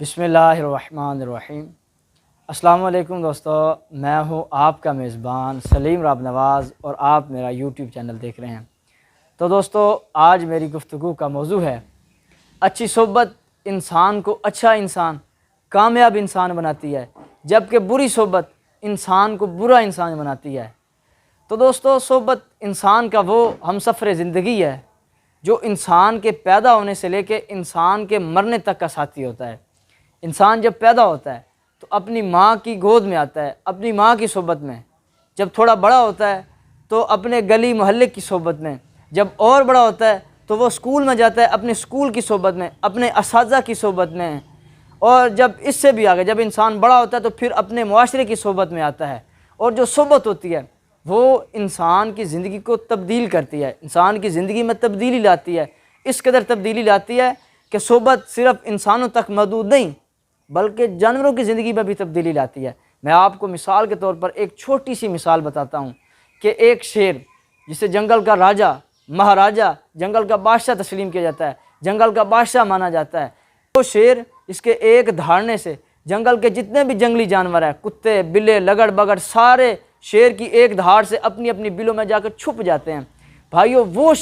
بسم اللہ الرحمن الرحیم۔ السلام علیکم دوستو، میں ہوں آپ کا میزبان سلیم ربنواز اور آپ میرا یوٹیوب چینل دیکھ رہے ہیں۔ تو دوستو، آج میری گفتگو کا موضوع ہے اچھی صحبت انسان کو اچھا انسان، کامیاب انسان بناتی ہے، جبکہ بری صحبت انسان کو برا انسان بناتی ہے۔ تو دوستو، صحبت انسان کا وہ ہمسفر زندگی ہے جو انسان کے پیدا ہونے سے لے کے انسان کے مرنے تک کا ساتھی ہوتا ہے۔ انسان جب پیدا ہوتا ہے تو اپنی ماں کی گود میں آتا ہے، اپنی ماں کی صحبت میں۔ جب تھوڑا بڑا ہوتا ہے تو اپنے گلی محلے کی صحبت میں۔ جب اور بڑا ہوتا ہے تو وہ اسکول میں جاتا ہے، اپنے اسکول کی صحبت میں، اپنے اساتذہ کی صحبت میں۔ اور جب اس سے بھی آگے جب انسان بڑا ہوتا ہے تو پھر اپنے معاشرے کی صحبت میں آتا ہے۔ اور جو صحبت ہوتی ہے وہ انسان کی زندگی کو تبدیل کرتی ہے، انسان کی زندگی میں تبدیلی لاتی ہے۔ اس قدر تبدیلی لاتی ہے کہ صحبت صرف انسانوں تک محدود نہیں بلکہ جانوروں کی زندگی میں بھی تبدیلی لاتی ہے۔ میں آپ کو مثال کے طور پر ایک چھوٹی سی مثال بتاتا ہوں کہ ایک شیر جسے جنگل کا راجا، مہاراجا، جنگل کا بادشاہ تسلیم کیا جاتا ہے، جنگل کا بادشاہ مانا جاتا ہے، وہ شیر اس کے ایک دھاڑنے سے جنگل کے جتنے بھی جنگلی جانور ہیں، کتے، بلے، لگڑ بگڑ، سارے شیر کی ایک دھاڑ سے اپنی اپنی بلوں میں جا کر چھپ جاتے ہیں۔ بھائیو، وہ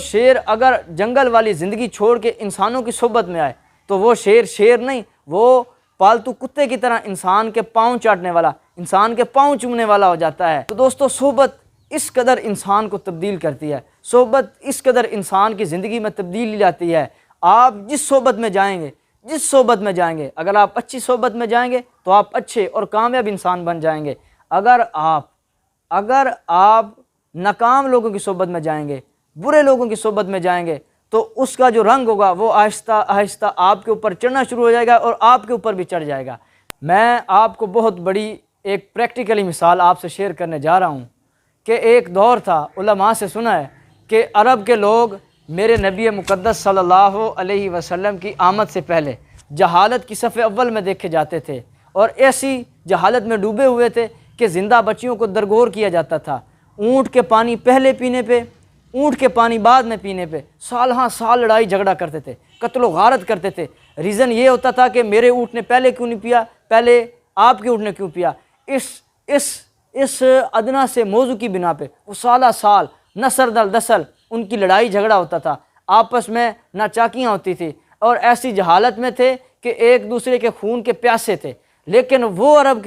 شیر اگر جنگل والی زندگی چھوڑ کے انسانوں کی صحبت میں آئے تو وہ شیر نہیں، وہ پالتو کتے کی طرح انسان کے پاؤں چاٹنے والا، انسان کے پاؤں چومنے والا ہو جاتا ہے۔ تو دوستو، صحبت اس قدر انسان کو تبدیل کرتی ہے، صحبت اس قدر انسان کی زندگی میں تبدیلی لاتی ہے۔ آپ جس صحبت میں جائیں گے، اگر آپ اچھی صحبت میں جائیں گے تو آپ اچھے اور کامیاب انسان بن جائیں گے۔ اگر آپ ناکام لوگوں کی صحبت میں جائیں گے، برے لوگوں کی صحبت میں جائیں گے تو اس کا جو رنگ ہوگا وہ آہستہ آہستہ آپ کے اوپر چڑھنا شروع ہو جائے گا اور آپ کے اوپر بھی چڑھ جائے گا۔ میں آپ کو بہت بڑی ایک پریکٹیکلی مثال آپ سے شیئر کرنے جا رہا ہوں کہ ایک دور تھا، علماء سے سنا ہے کہ عرب کے لوگ میرے نبی مقدس صلی اللہ علیہ وسلم کی آمد سے پہلے جہالت کی صف اول میں دیکھے جاتے تھے اور ایسی جہالت میں ڈوبے ہوئے تھے کہ زندہ بچیوں کو درگور کیا جاتا تھا۔ اونٹ کے پانی پہلے پینے پہ، اونٹ کے پانی بعد میں پینے پہ سال ہاں سال لڑائی جھگڑا کرتے تھے، قتل و غارت کرتے تھے۔ ریزن یہ ہوتا تھا کہ میرے اونٹ نے پہلے کیوں نہیں پیا، پہلے آپ کے اونٹ نے کیوں پیا۔ اس ادنا سے موضوع کی بنا پہ وہ سالہ سال نسل در نسل ان کی لڑائی جھگڑا ہوتا تھا، آپس میں ناچاکیاں ہوتی تھی اور ایسی جہالت میں تھے کہ ایک دوسرے کے خون کے پیاسے تھے۔ لیکن وہ عرب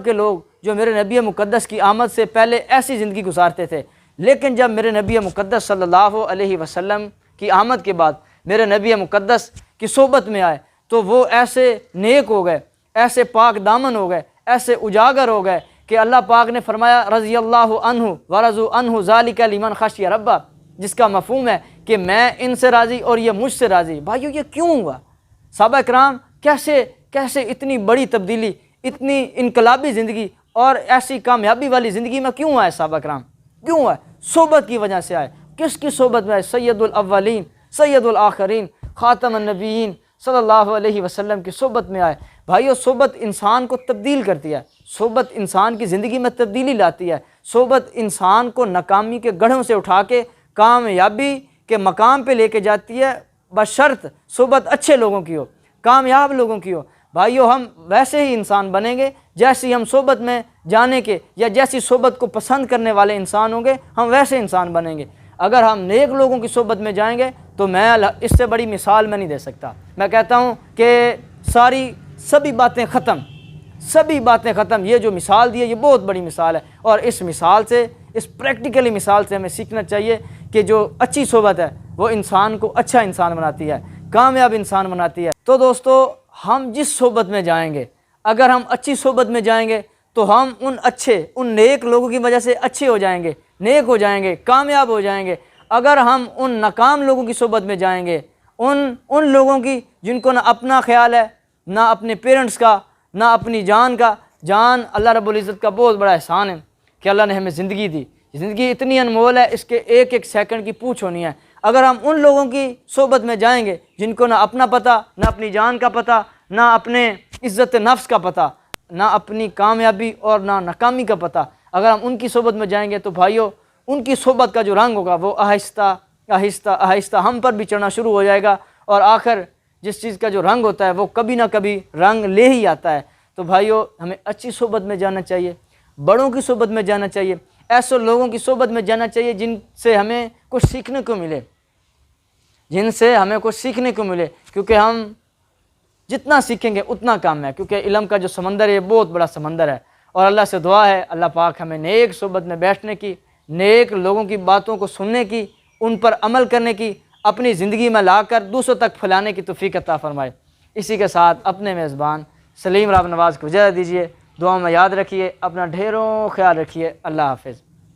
کے لوگ جو میرے نبی مقدس کی آمد سے پہلے ایسی زندگی گزارتے تھے، لیکن جب میرے نبی مقدس صلی اللہ علیہ وسلم کی آمد کے بعد میرے نبی مقدس کی صحبت میں آئے تو وہ ایسے نیک ہو گئے، ایسے پاک دامن ہو گئے، ایسے اجاگر ہو گئے کہ اللہ پاک نے فرمایا رضی اللہ عنہ ورضوا عنہ ذالک لمن خشی ربہ، جس کا مفہوم ہے کہ میں ان سے راضی اور یہ مجھ سے راضی۔ بھائیو، یہ کیوں ہوا؟ صحابہ کرام کیسے اتنی بڑی تبدیلی، اتنی انقلابی زندگی اور ایسی کامیابی والی زندگی میں کیوں آئے؟ صحابہ کرام کیوں آئے؟ صحبت کی وجہ سے آئے۔ کس کی صحبت میں آئے؟ سید الاولین، سید الآخرین، خاتم النبیین صلی اللہ علیہ وسلم کی صحبت میں آئے۔ بھائیو، صحبت انسان کو تبدیل کرتی ہے، صحبت انسان کی زندگی میں تبدیلی لاتی ہے، صحبت انسان کو ناکامی کے گڑھوں سے اٹھا کے کامیابی کے مقام پہ لے کے جاتی ہے، بشرط صحبت اچھے لوگوں کی ہو، کامیاب لوگوں کی ہو۔ بھائیو، ہم ویسے ہی انسان بنیں گے جیسی ہم صحبت میں جانے کے یا جیسی صحبت کو پسند کرنے والے انسان ہوں گے، ہم ویسے انسان بنیں گے۔ اگر ہم نیک لوگوں کی صحبت میں جائیں گے تو میں اس سے بڑی مثال میں نہیں دے سکتا۔ میں کہتا ہوں کہ سبھی باتیں ختم، یہ جو مثال دی ہے یہ بہت بڑی مثال ہے، اور اس مثال سے، اس پریکٹیکلی مثال سے ہمیں سیکھنا چاہیے کہ جو اچھی صحبت ہے وہ انسان کو اچھا انسان بناتی ہے، کامیاب انسان بناتی ہے۔ تو دوستو، ہم جس صحبت میں جائیں گے، اگر ہم اچھی صحبت میں جائیں گے تو ہم ان نیک لوگوں کی وجہ سے اچھے ہو جائیں گے، نیک ہو جائیں گے، کامیاب ہو جائیں گے۔ اگر ہم ان ناکام لوگوں کی صحبت میں جائیں گے، ان لوگوں کی جن کو نہ اپنا خیال ہے، نہ اپنے پیرنٹس کا، نہ اپنی جان کا، اللہ رب العزت کا بہت بڑا احسان ہے کہ اللہ نے ہمیں زندگی دی۔ زندگی اتنی انمول ہے، اس کے ایک ایک سیکنڈ کی پوچھ ہونی ہے۔ اگر ہم ان لوگوں کی صحبت میں جائیں گے جن کو نہ اپنا پتہ، نہ اپنی جان کا پتہ، نہ اپنے عزت نفس کا پتہ، نہ اپنی کامیابی اور نہ ناکامی کا پتہ، اگر ہم ان کی صحبت میں جائیں گے تو بھائیو، ان کی صحبت کا جو رنگ ہوگا وہ آہستہ آہستہ ہم پر بھی چڑھنا شروع ہو جائے گا، اور آخر جس چیز کا جو رنگ ہوتا ہے وہ کبھی نہ کبھی رنگ لے ہی آتا ہے۔ تو بھائیو، ہمیں اچھی صحبت میں جانا چاہیے، بڑوں کی صحبت میں جانا چاہیے، ایسے لوگوں کی صحبت میں جانا چاہیے جن سے ہمیں کچھ سیکھنے کو ملے، کیونکہ ہم جتنا سیکھیں گے اتنا کام ہے، کیونکہ علم کا جو سمندر ہے یہ بہت بڑا سمندر ہے۔ اور اللہ سے دعا ہے اللہ پاک ہمیں نیک صحبت میں بیٹھنے کی، نیک لوگوں کی باتوں کو سننے کی، ان پر عمل کرنے کی، اپنی زندگی میں لا کر دوسروں تک پھیلانے کی توفیق عطا فرمائے۔ اسی کے ساتھ اپنے میزبان سلیم رابنواز کو اجازت دیجیے، دعاؤں میں یاد رکھیے، اپنا ڈھیروں خیال رکھیے۔ اللہ حافظ۔